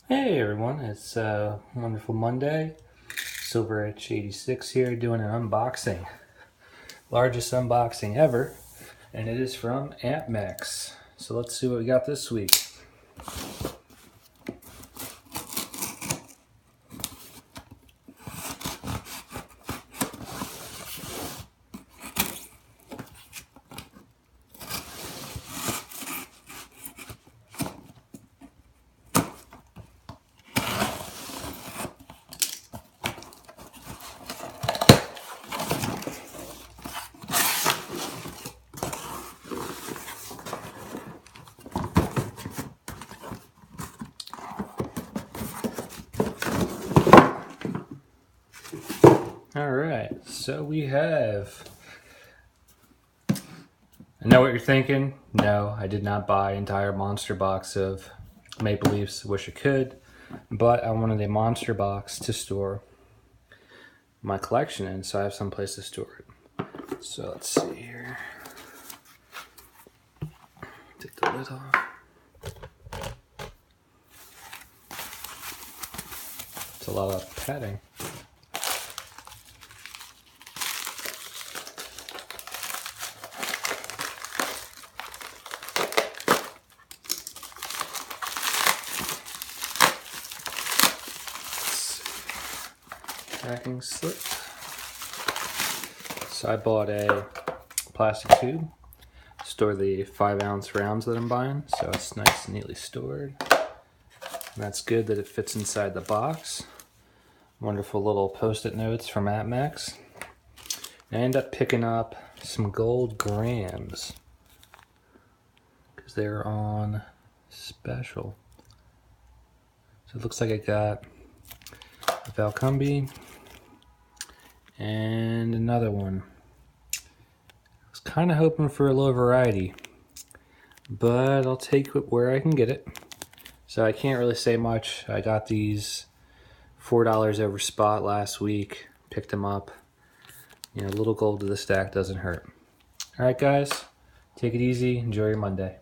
Hey everyone, it's a wonderful Monday. Silver Edge 86 here doing an unboxing. Largest unboxing ever, and it is from APMEX. So let's see what we got this week. Alright, so we have... I know what you're thinking. No, I did not buy an entire monster box of Maple Leafs. Wish I could. But I wanted a monster box to store my collection in, so I have some place to store it. So let's see here. Take the lid off. It's a lot of padding. Packing slip. So I bought a plastic tube to store the 5-ounce rounds that I'm buying, so it's nice and neatly stored. And that's good that it fits inside the box. Wonderful little post-it notes from APMEX. And I ended up picking up some gold grams because they're on special. So it looks like I got a Valcumbi and another one. I was kind of hoping for a little variety, but I'll take it where I can get it. So I can't really say much. I got these $4 over spot last week, picked them up. You know, a little gold to the stack doesn't hurt. All right, guys, take it easy. Enjoy your Monday.